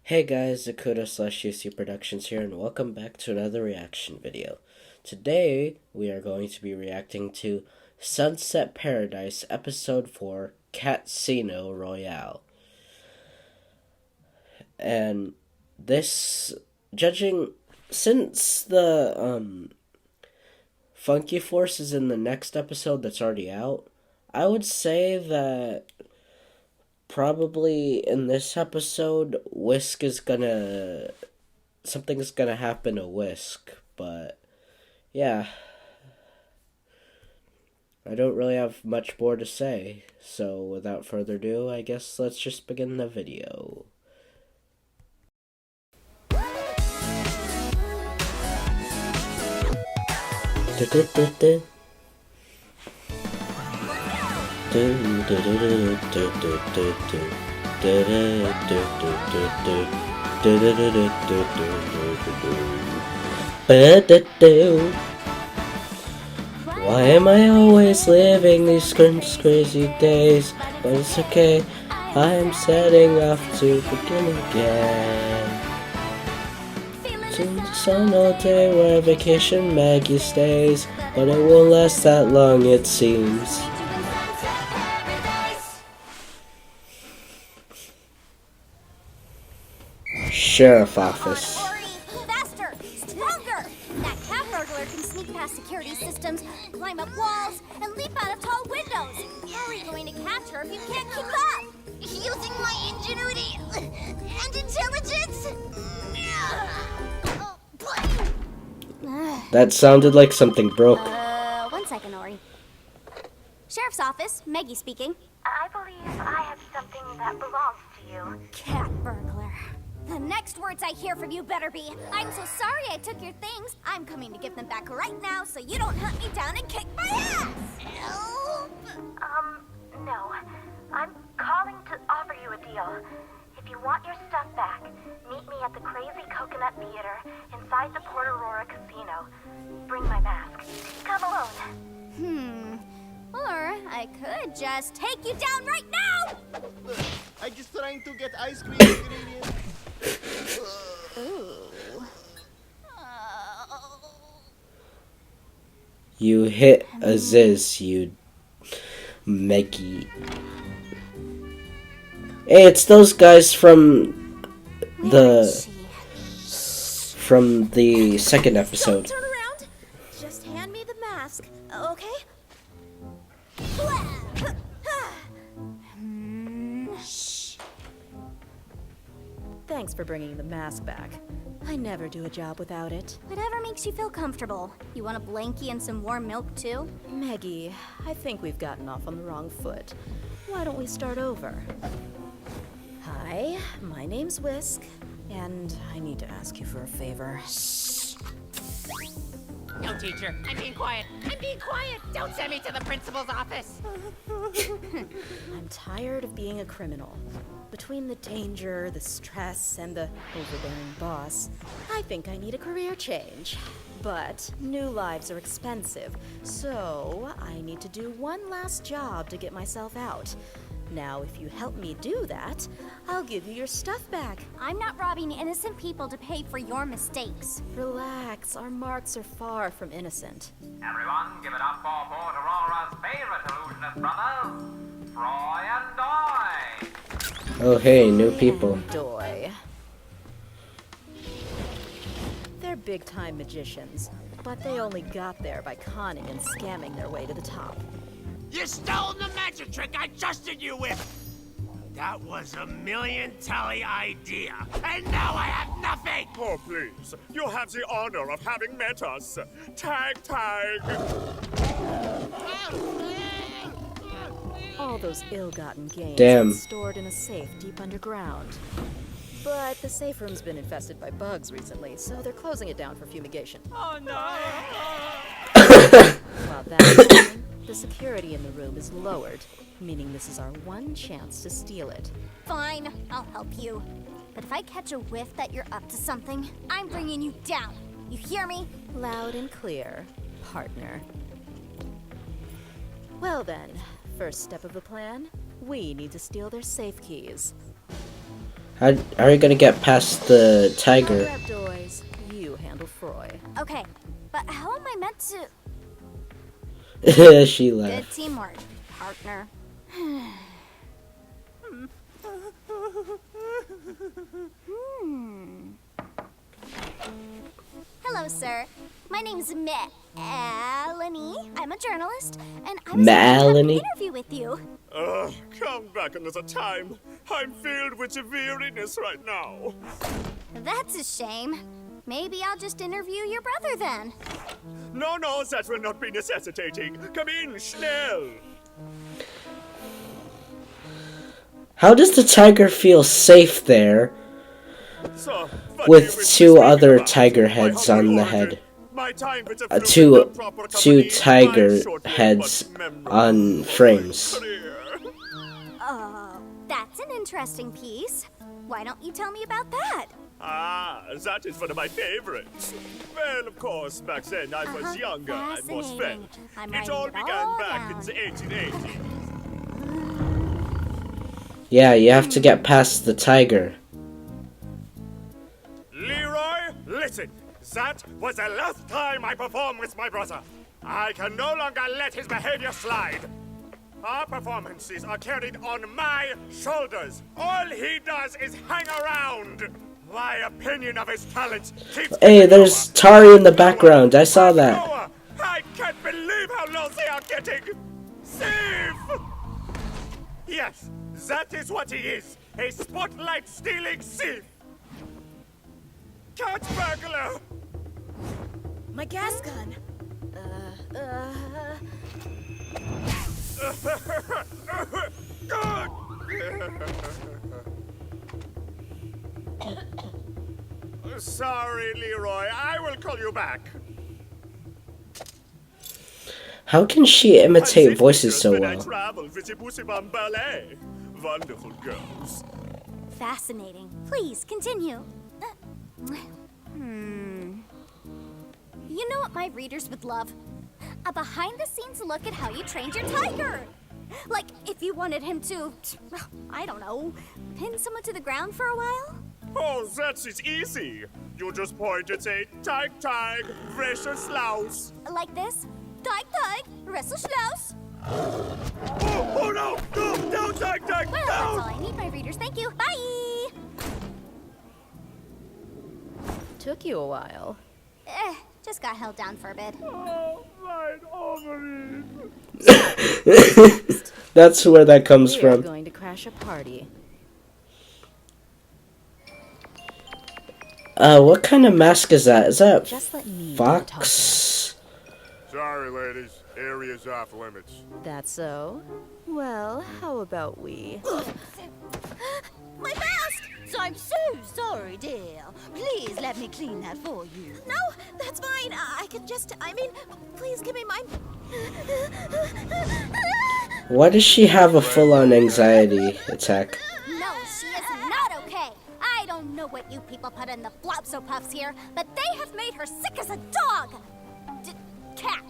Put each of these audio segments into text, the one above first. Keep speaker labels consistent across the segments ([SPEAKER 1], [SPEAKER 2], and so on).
[SPEAKER 1] Hey guys, Zakuda/UC Productions here, and welcome back to another reaction video. Today, we are going to be reacting to Sunset Paradise Episode 4, Cat-sino Royale. And this, since the, Funky Force is in the next episode that's already out, I would say that probably in this episode, something's gonna happen to Whisk, but yeah, I don't really have much more to say, so without further ado, I guess let's just begin the video. Why am I always living these crazy days? But it's okay, I am setting off to begin again. It's on all day where vacation Maggie stays, but it won't last that long it seems. Sheriff Office.
[SPEAKER 2] Faster! Stronger! That cat burglar can sneak past security systems, climb up walls, and leap out of tall windows. How are we going to catch her if you can't keep up? Using my ingenuity and intelligence?
[SPEAKER 1] That sounded like something broke.
[SPEAKER 2] 1 second, Ori. Sheriff's office, Maggie speaking.
[SPEAKER 3] I believe I have something that belongs to you.
[SPEAKER 2] Cat burglar. The next words I hear from you better be, "I'm so sorry I took your things. I'm coming to give them back right now so you don't hunt me down and kick my ass." Help!
[SPEAKER 3] No. I'm calling to offer you a deal. If you want your stuff back, meet me at the Crazy Coconut Theater inside the Port Aurora Casino. Bring my mask. Come alone.
[SPEAKER 2] Or I could just take you down right now!
[SPEAKER 4] I'm just trying to get ice cream ingredients.
[SPEAKER 1] You hit a ziz, you Meggy. Hey, it's those guys from the second episode.
[SPEAKER 2] Don't turn around. Just hand me the mask, okay?
[SPEAKER 5] Thanks for bringing the mask back. I never do a job without it.
[SPEAKER 2] Whatever makes you feel comfortable. You want a blankie and some warm milk too?
[SPEAKER 5] Maggie, I think we've gotten off on the wrong foot. Why don't we start over? Hi, my name's Whisk, and I need to ask you for a favor.
[SPEAKER 6] No, teacher. I'm being quiet. I'm being quiet. Don't send me to the principal's office.
[SPEAKER 5] I'm tired of being a criminal. Between the danger, the stress, and the overbearing boss, I think I need a career change. But new lives are expensive, so I need to do one last job to get myself out. Now, if you help me do that, I'll give you your stuff back.
[SPEAKER 2] I'm not robbing innocent people to pay for your mistakes.
[SPEAKER 5] Relax, our marks are far from innocent.
[SPEAKER 7] Everyone, give it up for Port Aurora's favorite illusionist brothers, Troy and Doy!
[SPEAKER 1] Oh hey, new people.
[SPEAKER 5] Doy. They're big-time magicians, but they only got there by conning and scamming their way to the top.
[SPEAKER 6] You stole the magic trick I trusted you with. That was a million-telly idea, and now I have nothing.
[SPEAKER 8] Oh, please. You have the honor of having met us. Tag.
[SPEAKER 5] All those ill-gotten gains
[SPEAKER 1] Damn.
[SPEAKER 5] are stored in a safe deep underground. But the safe room's been infested by bugs recently, so they're closing it down for fumigation.
[SPEAKER 6] Oh, no.
[SPEAKER 5] While that's happening, the security in the room is lowered, meaning this is our one chance to steal it.
[SPEAKER 2] Fine, I'll help you. But if I catch a whiff that you're up to something, I'm bringing you down. You hear me?
[SPEAKER 5] Loud and clear, partner. Well then, first step of the plan, we need to steal their safe keys.
[SPEAKER 1] How are you gonna get past the tiger?
[SPEAKER 5] Grab Doys. You handle Froy.
[SPEAKER 2] Okay, but how am I meant to...
[SPEAKER 1] She
[SPEAKER 2] Good
[SPEAKER 1] laughed.
[SPEAKER 2] teamwork, partner. Hello, sir. My name's Melanie. I'm a journalist, and I was going to have an
[SPEAKER 1] Melanie?
[SPEAKER 2] interview with you.
[SPEAKER 8] Come back another time. I'm filled with weariness right now.
[SPEAKER 2] That's a shame. Maybe I'll just interview your brother then.
[SPEAKER 8] No, that will not be necessitating. Come in, schnell.
[SPEAKER 1] How does the tiger feel safe there
[SPEAKER 8] So, what
[SPEAKER 1] with
[SPEAKER 8] do you wish to
[SPEAKER 1] two
[SPEAKER 8] speak
[SPEAKER 1] other
[SPEAKER 8] about?
[SPEAKER 1] tiger
[SPEAKER 8] My
[SPEAKER 1] heads
[SPEAKER 8] humble
[SPEAKER 1] on the
[SPEAKER 8] origin,
[SPEAKER 1] head?
[SPEAKER 8] my time with the
[SPEAKER 1] Two
[SPEAKER 8] fluid and proper company,
[SPEAKER 1] tiger
[SPEAKER 8] my short-lived
[SPEAKER 1] heads
[SPEAKER 8] but memorable
[SPEAKER 1] on frames.
[SPEAKER 8] career.
[SPEAKER 2] That's an interesting piece. Why don't you tell me about that?
[SPEAKER 8] That is one of my favorites. Well, of course, back then I was younger and more
[SPEAKER 2] Fascinating.
[SPEAKER 8] spent.
[SPEAKER 2] I'm
[SPEAKER 8] It
[SPEAKER 2] writing
[SPEAKER 8] all
[SPEAKER 2] it
[SPEAKER 8] began
[SPEAKER 2] all
[SPEAKER 8] back
[SPEAKER 2] down.
[SPEAKER 8] in the 1880s.
[SPEAKER 1] Yeah, you have to get past the tiger.
[SPEAKER 8] Leroy, listen. That was the last time I performed with my brother. I can no longer let his behavior slide. Our performances are carried on my shoulders. All he does is hang around. My opinion of his talents keeps
[SPEAKER 1] Hey,
[SPEAKER 8] getting
[SPEAKER 1] there's
[SPEAKER 8] lower.
[SPEAKER 1] Tari in the background. I saw that.
[SPEAKER 8] Lower. I can't believe how low they are getting. Thief! Yes, that is what he is. A spotlight-stealing thief. Cat burglar!
[SPEAKER 5] My gas gun.
[SPEAKER 8] Sorry, Leroy. I will call you back.
[SPEAKER 1] How can she imitate
[SPEAKER 8] And
[SPEAKER 1] voices so
[SPEAKER 8] when I
[SPEAKER 1] well?
[SPEAKER 8] travel with the Busibam Ballet. Wonderful girls.
[SPEAKER 2] Fascinating. Please continue. You know what my readers would love? A behind-the-scenes look at how you trained your tiger. Like, if you wanted him to, I don't know, pin someone to the ground for a while?
[SPEAKER 8] Oh, that is easy. You just point and say, Tig, Tig, Rescher Slaus.
[SPEAKER 2] Like this? Tig, tig, wrestle schloss.
[SPEAKER 8] Oh no! No, Tig, Tig,
[SPEAKER 2] Well, that's all
[SPEAKER 8] no!
[SPEAKER 2] I need, my readers. Thank you. Bye!
[SPEAKER 5] Took you a while.
[SPEAKER 2] Just got held down for a bit.
[SPEAKER 8] Oh, right over
[SPEAKER 1] That's where that comes
[SPEAKER 5] We're
[SPEAKER 1] from.
[SPEAKER 5] going to crash a party.
[SPEAKER 1] What kind of mask is that? Is that
[SPEAKER 5] Just let me do the
[SPEAKER 1] Fox?
[SPEAKER 8] Sorry, ladies. Area's off limits.
[SPEAKER 5] That's so? Well, how about we?
[SPEAKER 2] My mask!
[SPEAKER 9] I'm so sorry, dear. Please let me clean that for you.
[SPEAKER 2] No, that's fine. I could just, please give me mine.
[SPEAKER 1] Why does she have a full-on anxiety attack?
[SPEAKER 2] No, she is not okay. I don't know what you people put in the flopso-puffs here, but they have made her sick as a dog. Cat.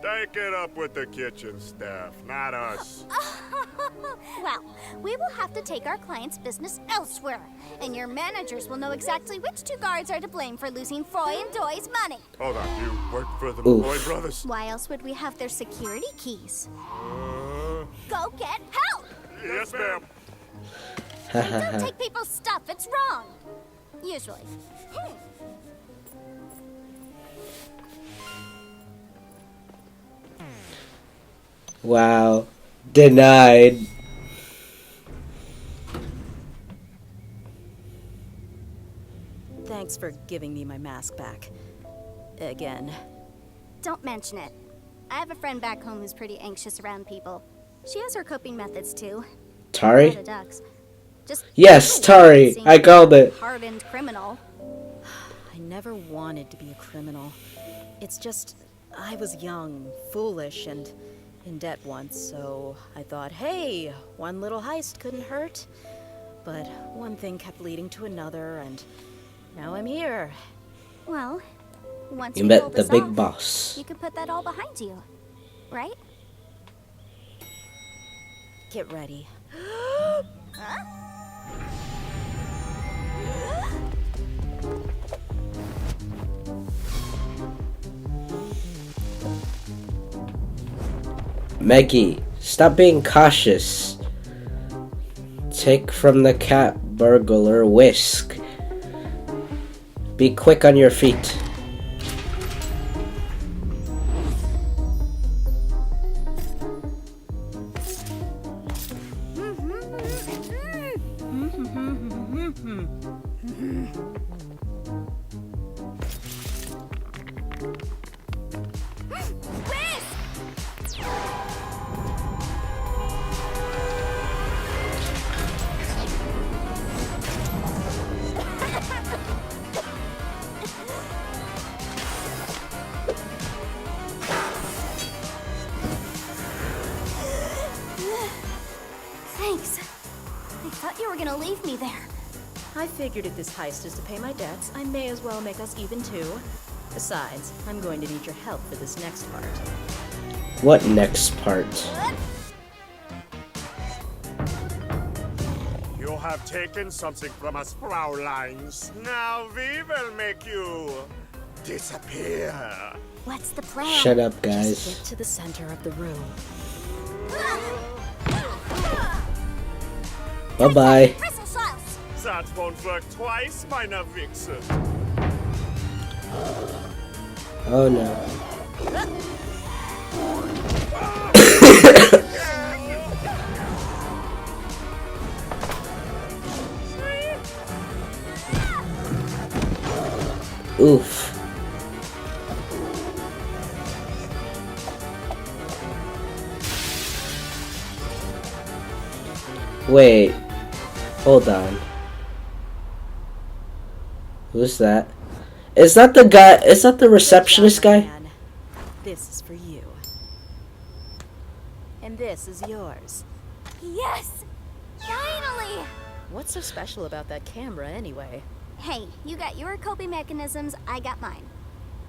[SPEAKER 8] Take it up with the kitchen staff, not us.
[SPEAKER 2] Well, we will have to take our client's business elsewhere, and your managers will know exactly which two guards are to blame for losing Froy and Doy's money.
[SPEAKER 8] Hold on, you work for the
[SPEAKER 1] Oof.
[SPEAKER 8] Malloy brothers?
[SPEAKER 2] Why else would we have their security keys?
[SPEAKER 8] Uh,
[SPEAKER 2] Go get help!
[SPEAKER 8] yes, ma'am.
[SPEAKER 2] Don't take people's stuff, it's wrong. Usually.
[SPEAKER 1] Wow. Denied.
[SPEAKER 5] Thanks for giving me my mask back. Again.
[SPEAKER 2] Don't mention it. I have a friend back home who's pretty anxious around people. She has her coping methods too.
[SPEAKER 1] Tari?
[SPEAKER 2] Lot of ducks. Just
[SPEAKER 1] Yes, Tari.
[SPEAKER 2] seeing
[SPEAKER 1] I called it.
[SPEAKER 2] hardened criminal.
[SPEAKER 5] I never wanted to be a criminal. It's just, I was young, foolish, and in debt once, so I thought, hey, one little heist couldn't hurt. But one thing kept leading to another, and now I'm here.
[SPEAKER 2] Well, once
[SPEAKER 1] You
[SPEAKER 2] we
[SPEAKER 1] met
[SPEAKER 2] pull
[SPEAKER 1] the
[SPEAKER 2] this
[SPEAKER 1] big
[SPEAKER 2] off,
[SPEAKER 1] boss.
[SPEAKER 2] you could put that all behind you, right?
[SPEAKER 5] Get ready.
[SPEAKER 1] Maggie, stop being cautious. Take from the cat burglar Whisk. Be quick on your feet.
[SPEAKER 2] Thanks. I thought you were gonna leave me there.
[SPEAKER 5] I figured if this heist is to pay my debts, I may as well make us even too. Besides, I'm going to need your help for this next part.
[SPEAKER 1] What next part?
[SPEAKER 8] You have taken something from us, Fraulines. Now we will make you disappear.
[SPEAKER 2] What's the plan?
[SPEAKER 1] Shut up,
[SPEAKER 5] Just
[SPEAKER 1] guys.
[SPEAKER 5] get to the center of the room.
[SPEAKER 1] Bye-bye.
[SPEAKER 8] That won't work twice, meine Wichse.
[SPEAKER 1] Oh no. Oof. Wait. Hold on. Who's that? Is that the guy? Is that the receptionist guy?
[SPEAKER 5] Man, this is for you. And this is yours.
[SPEAKER 2] Yes! Finally!
[SPEAKER 5] What's so special about that camera anyway?
[SPEAKER 2] Hey, you got your coping mechanisms, I got mine.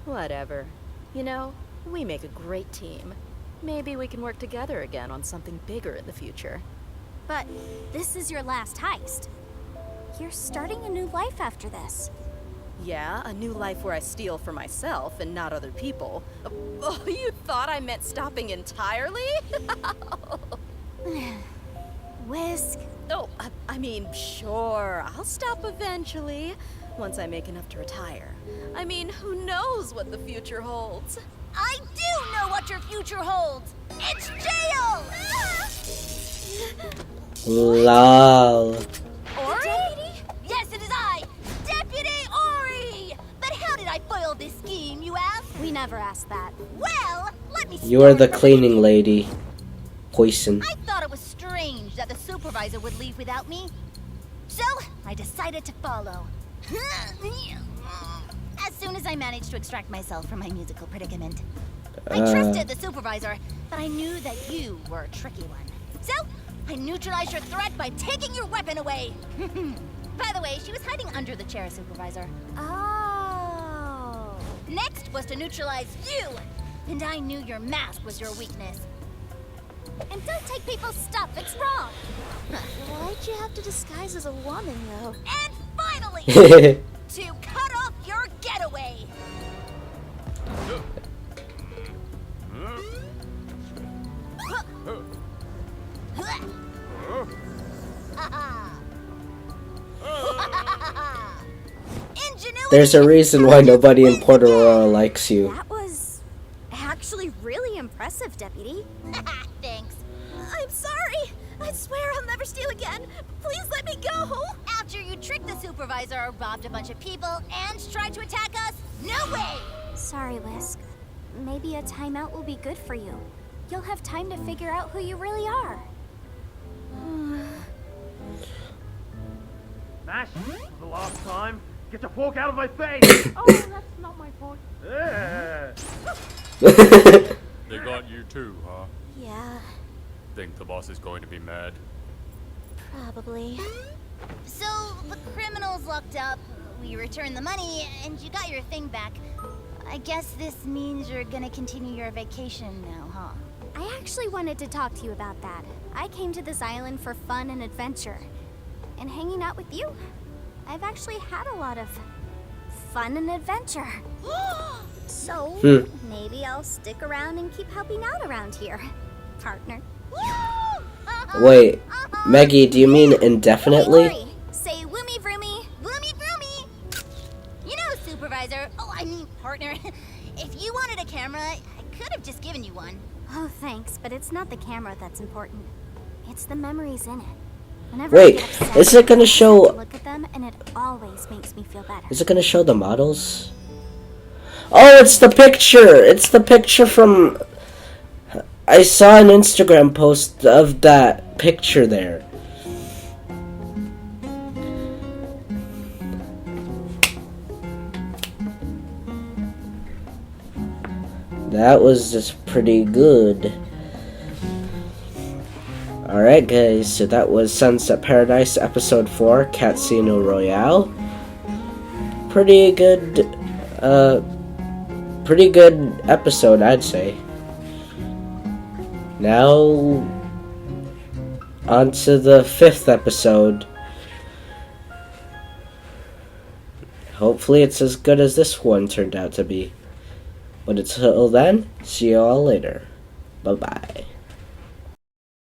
[SPEAKER 5] Whatever. You know, we make a great team. Maybe we can work together again on something bigger in the future.
[SPEAKER 2] But this is your last heist. You're starting a new life after this.
[SPEAKER 5] Yeah, a new life where I steal for myself and not other people. Oh, you thought I meant stopping entirely?
[SPEAKER 2] Whisk.
[SPEAKER 5] Oh, I mean, sure, I'll stop eventually, once I make enough to retire. I mean, who knows what the future holds?
[SPEAKER 9] I do know what your future holds. It's jail!
[SPEAKER 1] Lol.
[SPEAKER 9] Ori? Yes, it is I, Deputy Ori! But how did I foil this scheme, you ask?
[SPEAKER 2] We never asked that.
[SPEAKER 9] Well, let me
[SPEAKER 1] You are
[SPEAKER 9] start
[SPEAKER 1] the
[SPEAKER 9] from
[SPEAKER 1] cleaning lady. Poison.
[SPEAKER 9] I thought it was strange that the supervisor would leave without me. So, I decided to follow. As soon as I managed to extract myself from my musical predicament. I trusted the supervisor, but I knew that you were a tricky one. So, I neutralized your threat by taking your weapon away. By the way, she was hiding under the chair, supervisor.
[SPEAKER 2] Oh.
[SPEAKER 9] Next was to neutralize you, and I knew your mask was your weakness.
[SPEAKER 2] And don't take people's stuff, it's wrong.
[SPEAKER 9] Why'd you have to disguise as a woman, though? And finally, to cut off your getaway.
[SPEAKER 1] There's a reason why nobody in Port Aurora likes you.
[SPEAKER 2] That was actually really impressive, Deputy.
[SPEAKER 9] Thanks.
[SPEAKER 5] I'm sorry! I swear I'll never steal again! Please let me go!
[SPEAKER 9] After you tricked the supervisor, robbed a bunch of people, and tried to attack us, no way!
[SPEAKER 2] Sorry, Whisk. Maybe a timeout will be good for you. You'll have time to figure out who you really are.
[SPEAKER 10] Mash, for the last time, get the fork out of my face! Oh, that's not my fault.
[SPEAKER 11] They got you too, huh?
[SPEAKER 2] Yeah,
[SPEAKER 11] Think the boss is going to be mad?
[SPEAKER 2] probably.
[SPEAKER 9] So, the criminals locked up, we returned the money, and you got your thing back. I guess this means you're gonna continue your vacation now, huh?
[SPEAKER 2] I actually wanted to talk to you about that. I came to this island for fun and adventure. And hanging out with you, I've actually had a lot of fun and adventure. So, maybe I'll stick around and keep helping out around here. partner.
[SPEAKER 1] Wait, Maggie, do you mean indefinitely?
[SPEAKER 2] Don't worry. Say woomy vroomy. Woomy vroomy.
[SPEAKER 9] You know, Supervisor. Oh, I mean, partner. If you wanted a camera, I could have just given you one.
[SPEAKER 2] Oh, thanks, but it's not the camera that's important. It's the memories in it. Whenever I
[SPEAKER 1] Wait,
[SPEAKER 2] get upset,
[SPEAKER 1] is it gonna
[SPEAKER 2] I
[SPEAKER 1] show?
[SPEAKER 2] start to look at them, and it always makes me feel better.
[SPEAKER 1] Is it gonna show the models? Oh, it's the picture! It's the picture from... I saw an Instagram post of that picture there. That was just pretty good. Alright guys, so that was Sunset Paradise Episode 4, Cat-sino Royale. Pretty good episode, I'd say. Now, on to the 5th episode. Hopefully it's as good as this one turned out to be. But until then, see you all later. Bye-bye.